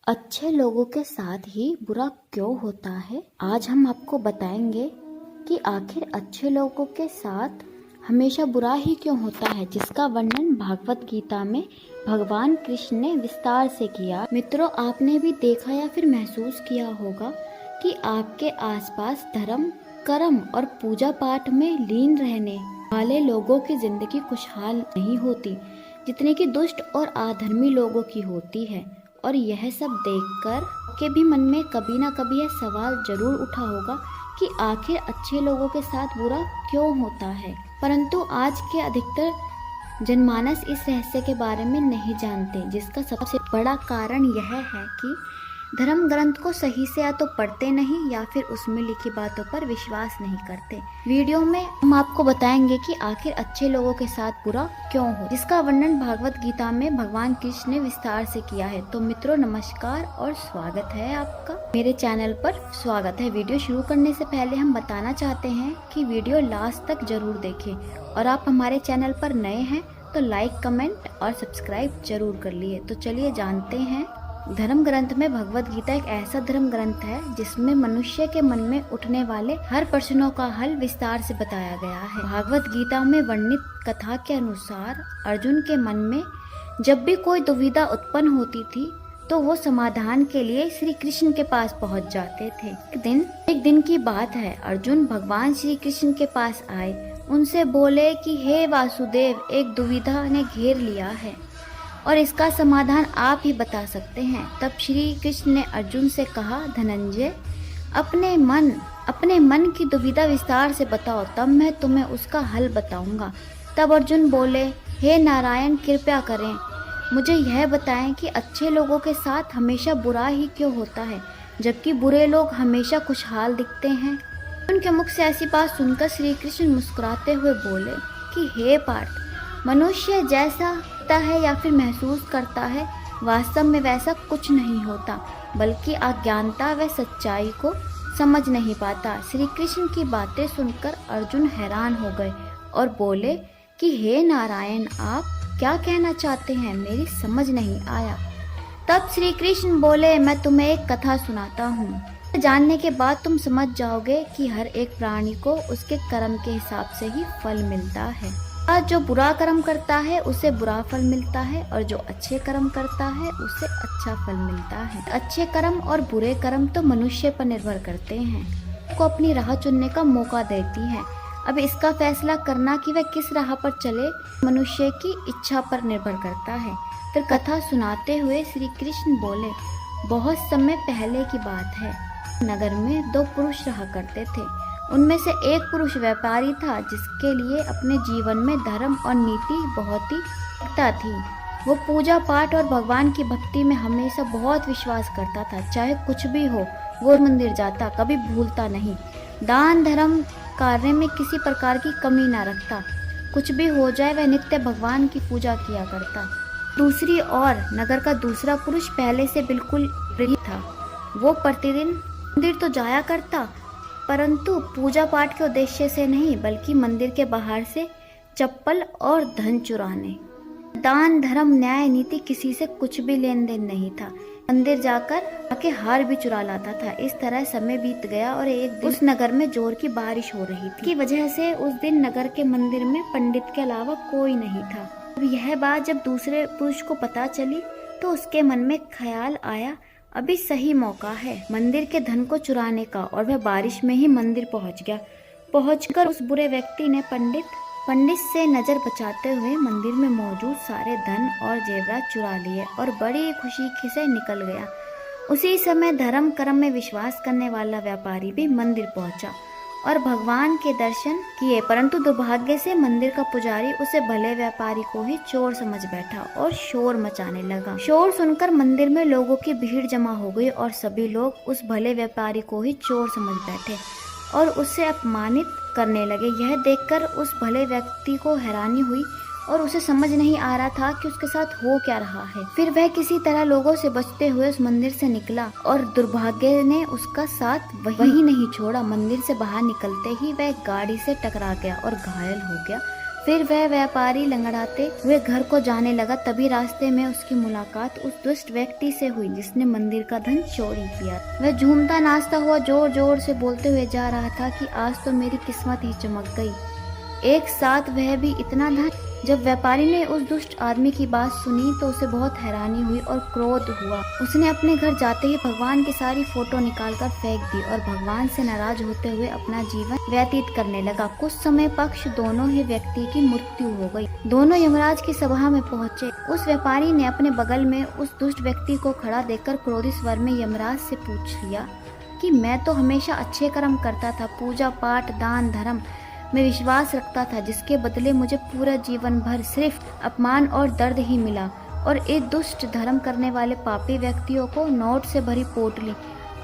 अच्छे लोगों के साथ ही बुरा क्यों होता है। आज हम आपको बताएंगे कि आखिर अच्छे लोगों के साथ हमेशा बुरा ही क्यों होता है, जिसका वर्णन भागवत गीता में भगवान कृष्ण ने विस्तार से किया। मित्रों, आपने भी देखा या फिर महसूस किया होगा कि आपके आसपास धर्म, कर्म और पूजा पाठ में लीन रहने वाले लोगों की जिंदगी खुशहाल नहीं होती जितने कि दुष्ट और अधर्मी लोगों की होती है। और यह सब देखकर आपके भी मन में कभी ना कभी यह सवाल जरूर उठा होगा कि आखिर अच्छे लोगों के साथ बुरा क्यों होता है। परंतु आज के अधिकतर जनमानस इस रहस्य के बारे में नहीं जानते, जिसका सबसे बड़ा कारण यह है कि धर्म ग्रंथ को सही से या तो पढ़ते नहीं या फिर उसमें लिखी बातों पर विश्वास नहीं करते। वीडियो में हम आपको बताएंगे कि आखिर अच्छे लोगों के साथ बुरा क्यों हो, जिसका वर्णन भागवत गीता में भगवान कृष्ण ने विस्तार से किया है। तो मित्रों, नमस्कार और स्वागत है आपका मेरे चैनल पर। स्वागत है। वीडियो शुरू करने से पहले हम बताना चाहते हैं कि वीडियो लास्ट तक जरूर देखें, और आप हमारे चैनल पर नए हैं तो लाइक, कमेंट और सब्सक्राइब जरूर कर लिए। तो चलिए जानते हैं। धर्म ग्रंथ में भगवत गीता एक ऐसा धर्म ग्रंथ है जिसमें मनुष्य के मन में उठने वाले हर प्रश्नों का हल विस्तार से बताया गया है। भागवत गीता में वर्णित कथा के अनुसार अर्जुन के मन में जब भी कोई दुविधा उत्पन्न होती थी तो वो समाधान के लिए श्री कृष्ण के पास पहुंच जाते थे। एक दिन की बात है, अर्जुन भगवान श्री कृष्ण के पास आए। उनसे बोले कि हे वासुदेव, एक दुविधा ने घेर लिया है और इसका समाधान आप ही बता सकते हैं। तब श्री कृष्ण ने अर्जुन से कहा, धनंजय, अपने मन की दुविधा विस्तार से बताओ, तब मैं तुम्हें उसका हल बताऊंगा। तब अर्जुन बोले, हे नारायण, कृपया करें, मुझे यह बताएं कि अच्छे लोगों के साथ हमेशा बुरा ही क्यों होता है, जबकि बुरे लोग हमेशा खुशहाल दिखते हैं। उनके मुख से ऐसी बात सुनकर श्री कृष्ण मुस्कुराते हुए बोले कि हे पार्थ, मनुष्य जैसा होता है या फिर महसूस करता है, वास्तव में वैसा कुछ नहीं होता, बल्कि अज्ञानता व सच्चाई को समझ नहीं पाता। श्री कृष्ण की बातें सुनकर अर्जुन हैरान हो गए और बोले कि हे नारायण, आप क्या कहना चाहते हैं, मेरी समझ नहीं आया। तब श्री कृष्ण बोले, मैं तुम्हें एक कथा सुनाता हूँ। जानने के बाद तुम समझ जाओगे कि हर एक प्राणी को उसके कर्म के हिसाब से ही फल मिलता है। जो बुरा कर्म करता है उसे बुरा फल मिलता है, और जो अच्छे कर्म करता है उसे अच्छा फल मिलता है। अच्छे कर्म और बुरे कर्म तो मनुष्य पर निर्भर करते हैं, को अपनी राह चुनने का मौका देती है। अब इसका फैसला करना कि वह किस राह पर चले मनुष्य की इच्छा पर निर्भर करता है। फिर कथा सुनाते हुए श्री कृष्ण बोले, बहुत समय पहले की बात है, नगर में दो पुरुष रहा करते थे। उनमें से एक पुरुष व्यापारी था जिसके लिए अपने जीवन में धर्म और नीति बहुत ही एकता थी। वो पूजा पाठ और भगवान की भक्ति में हमेशा बहुत विश्वास करता था। चाहे कुछ भी हो, वो मंदिर जाता, कभी भूलता नहीं। दान धर्म कार्य में किसी प्रकार की कमी ना रखता। कुछ भी हो जाए, वह नित्य भगवान की पूजा किया करता। दूसरी ओर नगर का दूसरा पुरुष पहले से बिल्कुल विपरीत था। वो प्रतिदिन मंदिर तो जाया करता, परंतु पूजा पाठ के उद्देश्य से नहीं, बल्कि मंदिर के बाहर से चप्पल और धन चुराने। दान धर्म न्याय नीति किसी से कुछ भी लेन देन नहीं था। मंदिर जाकर आके हार भी चुरा लाता था। इस तरह समय बीत गया और एक दिन उस नगर में जोर की बारिश हो रही थी, की वजह से उस दिन नगर के मंदिर में पंडित के अलावा कोई नहीं था। अब यह बात जब दूसरे पुरुष को पता चली तो उसके मन में ख्याल आया, अभी सही मौका है मंदिर के धन को चुराने का, और वह बारिश में ही मंदिर पहुंच गया। पहुंचकर उस बुरे व्यक्ति ने पंडित से नजर बचाते हुए मंदिर में मौजूद सारे धन और जेवरात चुरा लिए और बड़ी खुशी से निकल गया। उसी समय धर्म कर्म में विश्वास करने वाला व्यापारी भी मंदिर पहुंचा और भगवान के दर्शन किए, परंतु दुर्भाग्य से मंदिर का पुजारी उसे भले व्यापारी को ही चोर समझ बैठा और शोर मचाने लगा। शोर सुनकर मंदिर में लोगों की भीड़ जमा हो गई और सभी लोग उस भले व्यापारी को ही चोर समझ बैठे और उससे अपमानित करने लगे। यह देखकर उस भले व्यक्ति को हैरानी हुई और उसे समझ नहीं आ रहा था कि उसके साथ हो क्या रहा है। फिर वह किसी तरह लोगों से बचते हुए उस मंदिर से निकला और दुर्भाग्य ने उसका साथ वही नहीं छोड़ा। मंदिर से बाहर निकलते ही वह गाड़ी से टकरा गया और घायल हो गया। फिर वह व्यापारी लंगड़ाते हुए घर को जाने लगा। तभी रास्ते में उसकी मुलाकात उस दुष्ट व्यक्ति से हुई जिसने मंदिर का धन चोरी किया। वह झूमता नाचता हुआ जोर जोर से बोलते हुए जा रहा था कि आज तो मेरी किस्मत ही चमक गई, एक साथ वह भी इतना धन। जब व्यापारी ने उस दुष्ट आदमी की बात सुनी तो उसे बहुत हैरानी हुई और क्रोध हुआ। उसने अपने घर जाते ही भगवान की सारी फोटो निकालकर फेंक दी और भगवान से नाराज होते हुए अपना जीवन व्यतीत करने लगा। कुछ समय पक्ष दोनों ही व्यक्ति की मृत्यु हो गई। दोनों यमराज की सभा में पहुँचे। उस व्यापारी ने अपने बगल में उस दुष्ट व्यक्ति को खड़ा देखकर क्रोधित स्वर में यमराज से पूछ लिया कि मैं तो हमेशा अच्छे कर्म करता था, पूजा पाठ दान धर्म में विश्वास रखता था, जिसके बदले मुझे पूरा जीवन भर सिर्फ अपमान और दर्द ही मिला। और एक दुष्ट धर्म करने वाले पापी व्यक्तियों को नोट से भरी पोटली,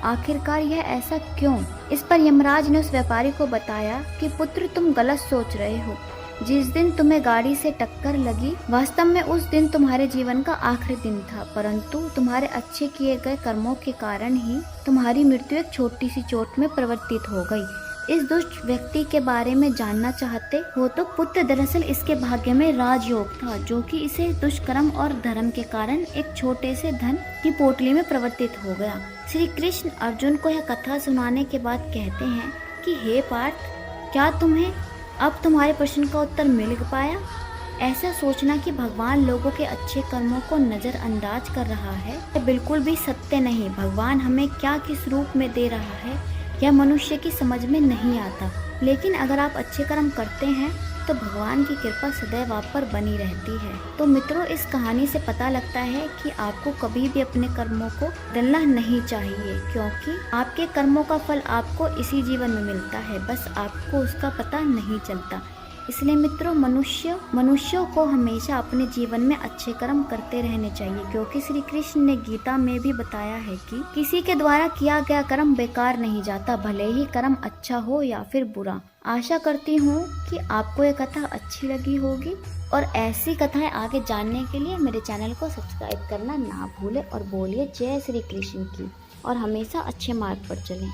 आखिरकार यह ऐसा क्यों? इस पर यमराज ने उस व्यापारी को बताया कि पुत्र, तुम गलत सोच रहे हो। जिस दिन तुम्हें गाड़ी से टक्कर लगी, वास्तव में उस दिन तुम्हारे जीवन का आखिरी दिन था, परंतु तुम्हारे अच्छे किए गए कर्मों के कारण ही तुम्हारी मृत्यु एक छोटी सी चोट में परिवर्तित हो गई। इस दुष्ट व्यक्ति के बारे में जानना चाहते हो तो पुत्र, दरअसल इसके भाग्य में राजयोग था, जो कि इसे दुष्कर्म और धर्म के कारण एक छोटे से धन की पोटली में परिवर्तित हो गया। श्री कृष्ण अर्जुन को यह कथा सुनाने के बाद कहते हैं कि हे पार्थ, क्या तुम्हें अब तुम्हारे प्रश्न का उत्तर मिल पाया? ऐसा सोचना कि भगवान लोगों के अच्छे कर्मों को नजरअंदाज कर रहा है, यह बिल्कुल भी सत्य नहीं। भगवान हमें क्या किस रूप में दे रहा है यह मनुष्य की समझ में नहीं आता, लेकिन अगर आप अच्छे कर्म करते हैं तो भगवान की कृपा सदैव आप पर बनी रहती है। तो मित्रों, इस कहानी से पता लगता है कि आपको कभी भी अपने कर्मों को बदलना नहीं चाहिए, क्योंकि आपके कर्मों का फल आपको इसी जीवन में मिलता है, बस आपको उसका पता नहीं चलता। इसलिए मित्रों, मनुष्यों को हमेशा अपने जीवन में अच्छे कर्म करते रहने चाहिए, क्योंकि श्री कृष्ण ने गीता में भी बताया है कि किसी के द्वारा किया गया कर्म बेकार नहीं जाता, भले ही कर्म अच्छा हो या फिर बुरा। आशा करती हूँ कि आपको ये कथा अच्छी लगी होगी, और ऐसी कथाएं आगे जानने के लिए मेरे चैनल को सब्सक्राइब करना ना भूलें और बोलिए जय श्री कृष्ण की, और हमेशा अच्छे मार्ग पर चलें।